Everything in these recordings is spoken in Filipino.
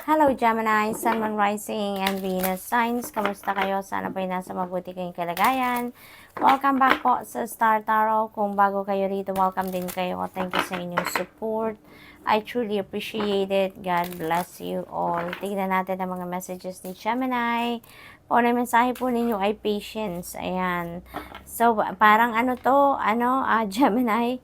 Hello Gemini, Sun, Moon, Rising, and Venus signs. Kamusta kayo? Sana po'y nasa mabuti kayong kalagayan. Welcome back po sa Star Tarot. Kung bago kayo rito, welcome din kayo. Thank you sa inyong support. I truly appreciate it. God bless you all. Tignan natin ang mga messages ni Gemini. Ang mensahe po ninyo ay patience. Ayan. So, parang Gemini,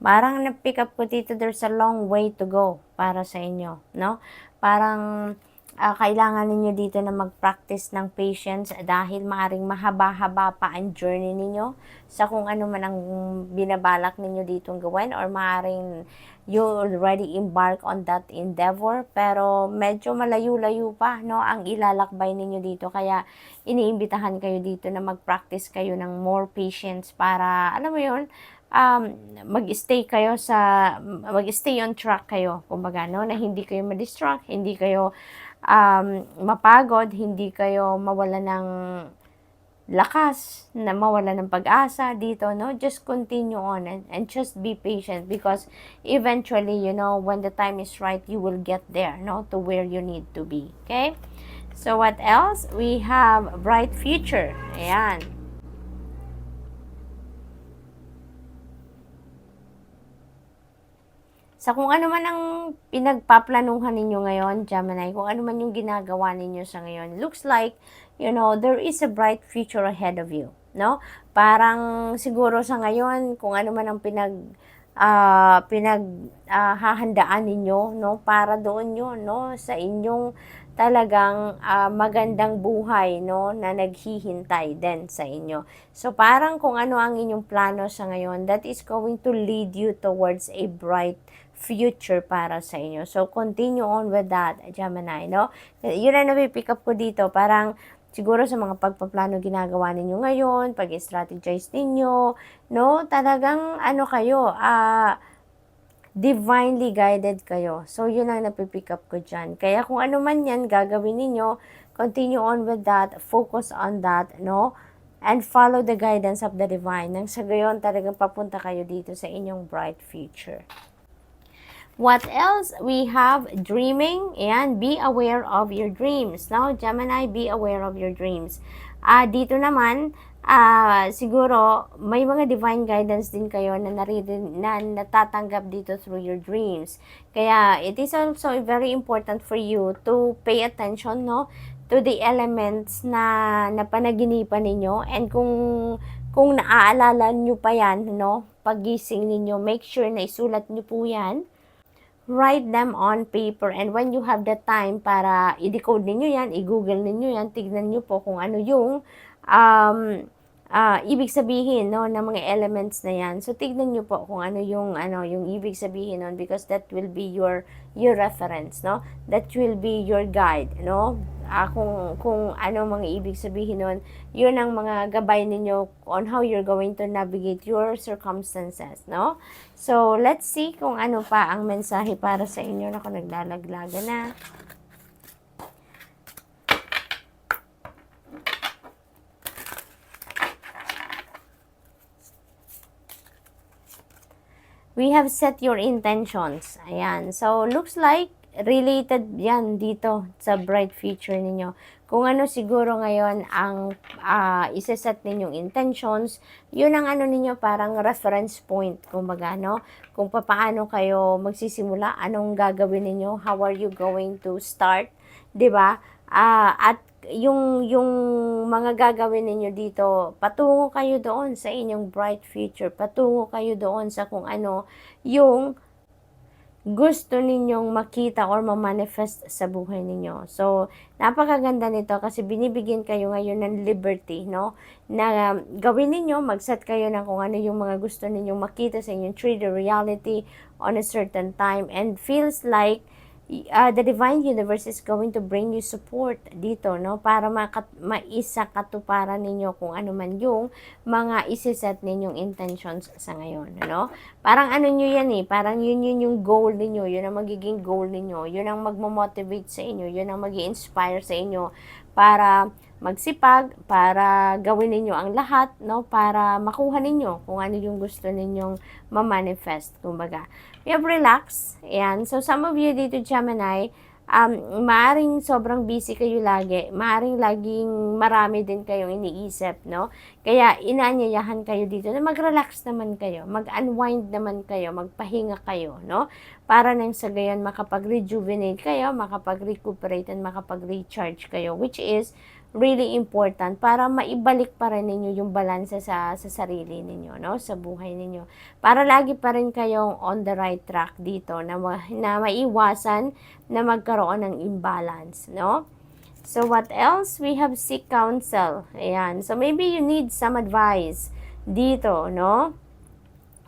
parang na-pick up ko dito, there's a long way to go para sa inyo, no? Parang kailangan ninyo dito na mag-practice ng patience dahil maaring mahaba-haba pa ang journey ninyo sa kung ano man ang binabalak ninyo ditong gawin, or maaring you already embark on that endeavor, pero medyo malayo-layo pa, no, ang ilalakbay ninyo dito. Kaya iniimbitahan kayo dito na mag-practice kayo ng more patience para, alam mo yun, mag-stay on track kayo, kumbaga, no, na hindi kayo ma-distract, hindi kayo mapagod, hindi kayo mawala ng lakas, na mawala ng pag-asa dito, no? Just continue on and just be patient, because eventually, you know, when the time is right, you will get there, no, to where you need to be. Okay? So what else? We have bright future. Ayan. Sa kung ano man ang pinagpaplanuhan ninyo ngayon, Gemini, kung ano man yung ginagawa ninyo sa ngayon, looks like, you know, there is a bright future ahead of you, no? Parang siguro sa ngayon, kung ano man ang hahandaan ninyo, no, para doon yun, no, sa inyong talagang magandang buhay, no, na naghihintay din sa inyo. So parang kung ano ang inyong plano sa ngayon, that is going to lead you towards a bright future para sa inyo. So continue on with that, Gemini, no? Yun ang napipick up ko dito, parang siguro sa mga pagpaplano ginagawa ninyo ngayon, pag-strategize ninyo, no, talagang ano kayo, divinely guided kayo. So, yun ang napipick up ko dyan. Kaya kung ano man yan gagawin ninyo, continue on with that, focus on that, no, and follow the guidance of the divine. Nang sa gayon, talagang papunta kayo dito sa inyong bright future. What else? We have dreaming, and be aware of your dreams. Now, Gemini, be aware of your dreams. Dito naman, siguro may mga divine guidance din kayo na natatanggap dito through your dreams. Kaya it is also very important for you to pay attention, no, to the elements na napanaginipan ninyo, and kung naaalala nyo pa yan, no, pagising ninyo, make sure na isulat nyo po yan. Write them on paper, and when you have the time para i-decode ninyo yan, i-google ninyo yan, tignan nyo po kung ano yung ibig sabihin, no, ng mga elements na yan. So tignan nyo po kung ano yung ibig sabihin nun, because that will be your reference, no, that will be your guide, no. Kung ano mga ibig sabihin nun, yun ang mga gabay ninyo on how you're going to navigate your circumstances, no. So let's see kung ano pa ang mensahe para sa inyo. Naku, naglalaglaga na. We have set your intentions. Ayan. So, looks like related yan dito sa bright future ninyo. Kung ano siguro ngayon ang isa-set ninyong intentions, yun ang ano ninyo, parang reference point, kumbaga, no? Kung paano kayo magsisimula, anong gagawin ninyo, how are you going to start, 'di ba? At yung mga gagawin ninyo dito, patungo kayo doon sa inyong bright future, patungo kayo doon sa kung ano yung gusto ninyong makita or ma-manifest sa buhay ninyo. So, napakaganda nito kasi binibigyan kayo ngayon ng liberty, no? Na gawin ninyo, mag-set kayo ng kung ano yung mga gusto ninyong makita sa inyong 3D reality on a certain time, and feels like the divine universe is going to bring you support dito, no, para maisakatuparan ninyo kung ano man yung mga isiset ninyong intentions sa ngayon, no. Parang ano nyo yan parang yun yung goal ninyo, yun ang magiging goal ninyo, yun ang magmo-motivate sa inyo, yun ang mag-i-inspire sa inyo para magsipag, para gawin ninyo ang lahat, no, para makuha ninyo kung ano yung gusto ninyong ma-manifest, kumbaga. You have relax. Ayan. So, some of you dito, Gemini, maaring sobrang busy kayo lagi, maaring laging marami din kayong iniisip, no? Kaya inaanyayahan kayo dito na mag-relax naman kayo, mag-unwind naman kayo, magpahinga kayo, no? Para nang sa gayon makapag-rejuvenate kayo, makapag-recuperate and makapag-recharge kayo, which is really important para maibalik pa rin ninyo yung balanse sa sarili ninyo, no? Sa buhay ninyo. Para lagi pa rin kayong on the right track dito na maiwasan na magkaroon ng imbalance, no? So what else? We have seek counsel. Ayan. So maybe you need some advice dito, no?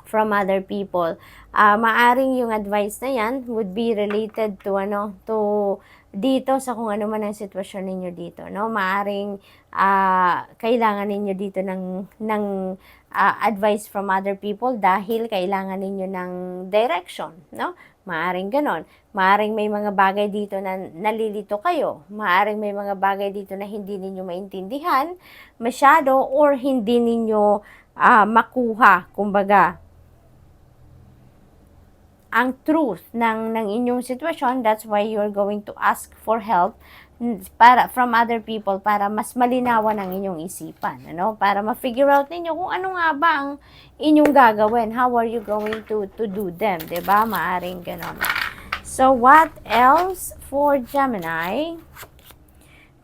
From other people. Maaring yung advice na yan would be related to dito sa kung ano man ang sitwasyon ninyo dito, no? Maaring kailangan ninyo dito ng advice from other people dahil kailangan ninyo ng direction, no? Maaring ganon. Maaring may mga bagay dito na nalilito kayo. Maaring may mga bagay dito na hindi ninyo maintindihan masyado or hindi ninyo makuha, kumbaga, ang truth ng inyong sitwasyon. That's why you're going to ask for help from other people para mas malinawan ang inyong isipan, ano? Para ma-figure out ninyo kung ano nga ba ang inyong gagawin. How are you going to do them, 'di ba? Maaring ganon. So what else for Gemini?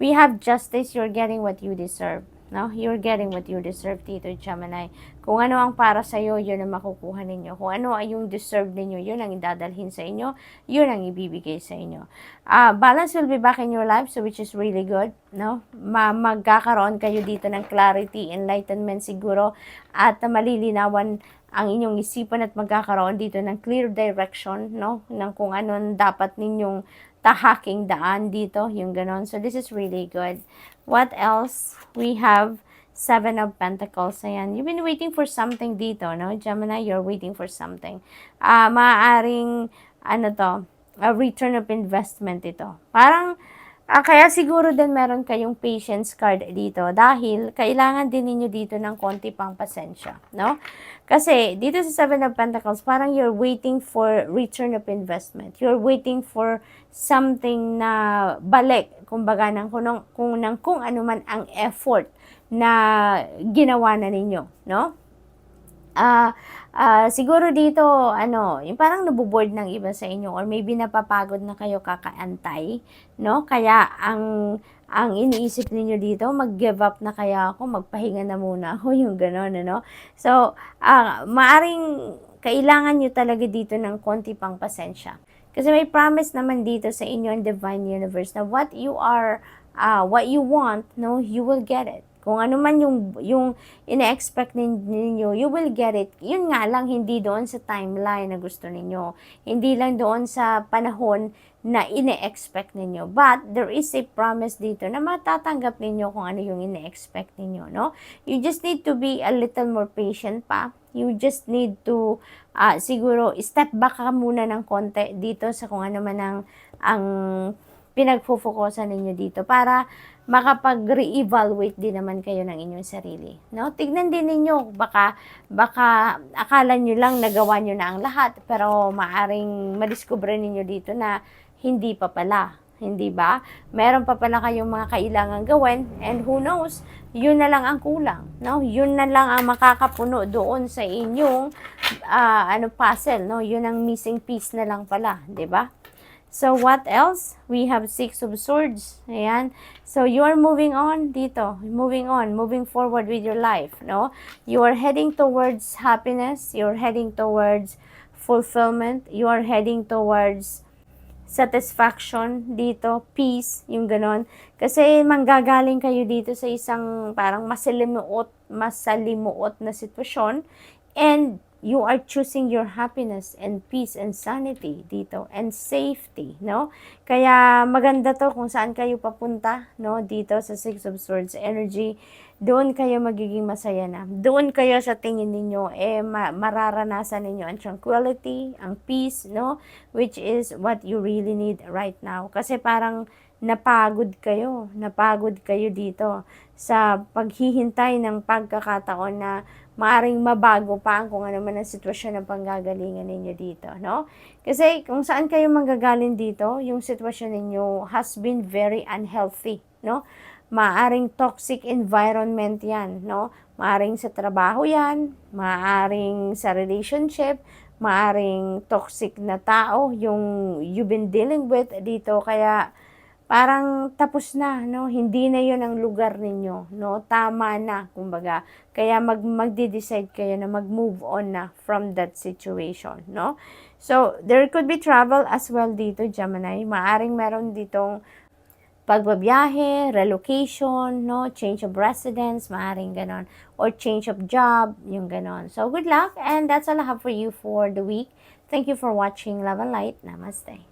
We have justice. You're getting what you deserve. No? You're getting what you deserve dito, Gemini. Kung ano ang para sa iyo, yun ang makukuha ninyo. Kung ano ay yung deserve ninyo, yun ang idadalhin sa inyo, yun ang ibibigay sa inyo. Balance will be back in your life, so which is really good, no? Magkakaroon kayo dito ng clarity, enlightenment siguro, at malilinawan ang inyong isipan at magkakaroon dito ng clear direction, no? Ng kung ano dapat ninyong tahaking daan dito, yung ganon. So this is really good. What else? We have Seven of Pentacles. Ayan. You've been waiting for something dito, no? Gemini, you're waiting for something. Maaaring, a return of investment ito. Parang, kaya siguro din meron kayong patience card dito dahil kailangan din ninyo dito ng konti pang pasensya, no? Kasi dito sa Seven of Pentacles, parang you're waiting for return of investment. You're waiting for something na balik, kumbaga kung ano man ang effort na ginawa na ninyo, no? Siguro dito, yung parang nabuboard ng iba sa inyo or maybe napapagod na kayo kakaantay, no? Kaya ang iniisip niyo dito, mag-give up na kaya ako, magpahinga na muna ako, yung gano'n, ano? So, maaring kailangan nyo talaga dito ng konti pang pasensya. Kasi may promise naman dito sa inyo in Divine Universe na what you want, no, you will get it. Kung ano man yung ina-expect ninyo, you will get it. Yun nga lang, hindi doon sa timeline na gusto ninyo. Hindi lang doon sa panahon na ine-expect ninyo. But there is a promise dito na matatanggap ninyo kung ano yung ine-expect ninyo, no? You just need to be a little more patient pa. You just need to siguro step back ka muna ng konti dito sa kung ano man ang pinagfo-focusan ninyo dito para makapag-re-evaluate din naman kayo ng inyong sarili, no? Tignan din ninyo, baka akala nyo lang nagawa nyo na ang lahat, pero maaring madiskubre ninyo dito na hindi pa pala, hindi ba? Meron pa pala kayong mga kailangan gawin, and who knows, yun na lang ang kulang, no? Yun na lang ang makakapuno doon sa inyong puzzle, no? Yun ang missing piece na lang pala, 'di ba? So, what else? We have Six of Swords. Ayan. So, you are moving on dito. Moving on. Moving forward with your life. No? You are heading towards happiness. You are heading towards fulfillment. You are heading towards satisfaction dito. Peace. Yung ganon. Kasi manggagaling kayo dito sa isang parang masalimuot na sitwasyon. And you are choosing your happiness and peace and sanity dito and safety, no? Kaya maganda to kung saan kayo papunta, no? Dito sa Six of Swords energy. doon kayo magiging masaya na. Doon kayo sa tingin ninyo, mararanasan ninyo ang tranquility, ang peace, no? Which is what you really need right now. Kasi parang napagod kayo dito sa paghihintay ng pagkakataon na maaring mabago pa kung ano man ang sitwasyon ng panggagalingan ninyo dito, no? Kasi kung saan kayo manggagaling dito, yung sitwasyon ninyo has been very unhealthy, no? Maaring toxic environment yan, no? Maaring sa trabaho yan, maaring sa relationship, maaring toxic na tao yung you've been dealing with dito, kaya parang tapos na, no? Hindi na yon ang lugar ninyo, no? Tama na, kumbaga. Kaya magde-decide kayo na mag-move on na from that situation, no? So, there could be travel as well dito, Gemini. Maaring meron ditong pagbabiyahe, relocation, no? Change of residence, maaring ganon. Or change of job, yung ganon. So, good luck, and that's all I have for you for the week. Thank you for watching Love and Light. Namaste.